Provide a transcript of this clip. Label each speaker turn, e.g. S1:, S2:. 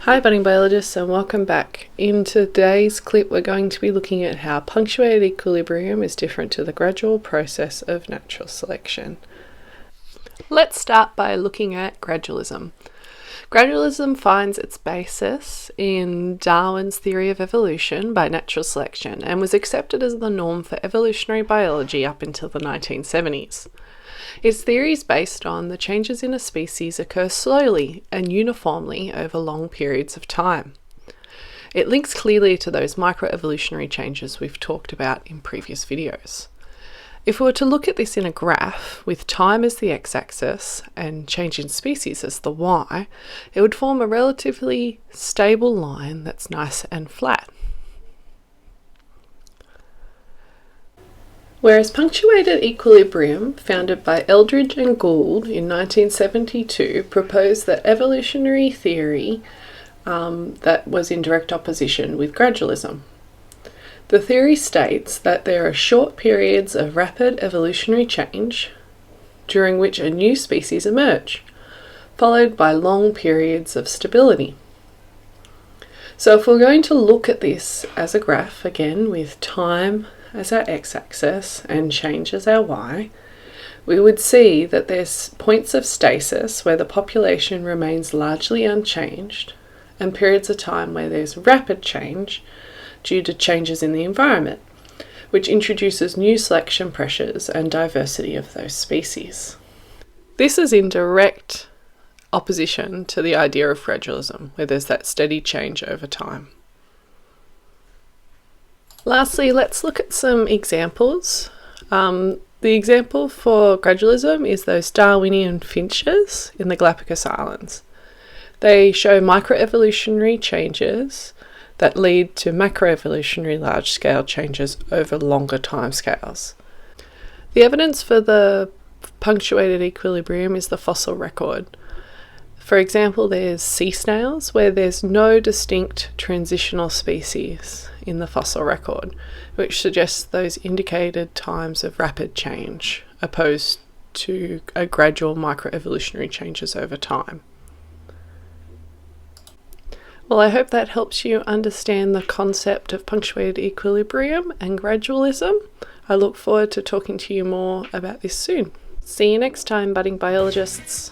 S1: Hi budding biologists, and welcome back. In today's clip we're going to be looking at how punctuated equilibrium is different to the gradual process of natural selection. Let's start by looking at gradualism. Gradualism finds its basis in Darwin's theory of evolution by natural selection and was accepted as the norm for evolutionary biology up until the 1970s. Its theory is based on the changes in a species occur slowly and uniformly over long periods of time. It links clearly to those microevolutionary changes we've talked about in previous videos. If we were to look at this in a graph, with time as the x-axis and change in species as the y, it would form a relatively stable line that's nice and flat. Whereas punctuated equilibrium, founded by Eldridge and Gould in 1972, proposed that evolutionary theory that was in direct opposition with gradualism. The theory states that there are short periods of rapid evolutionary change during which a new species emerge, followed by long periods of stability. So if we're going to look at this as a graph, again with time as our x-axis and change as our y, we would see that there's points of stasis where the population remains largely unchanged and periods of time where there's rapid change due to changes in the environment, which introduces new selection pressures and diversity of those species. This is in direct opposition to the idea of gradualism, where there's that steady change over time. Lastly, let's look at some examples. The example for gradualism is those Darwinian finches in the Galapagos Islands. They show microevolutionary changes that lead to macroevolutionary large-scale changes over longer timescales. The evidence for the punctuated equilibrium is the fossil record. For example, there's sea snails where there's no distinct transitional species in the fossil record, which suggests those indicated times of rapid change opposed to a gradual microevolutionary changes over time. Well, I hope that helps you understand the concept of punctuated equilibrium and gradualism. I look forward to talking to you more about this soon. See you next time, budding biologists.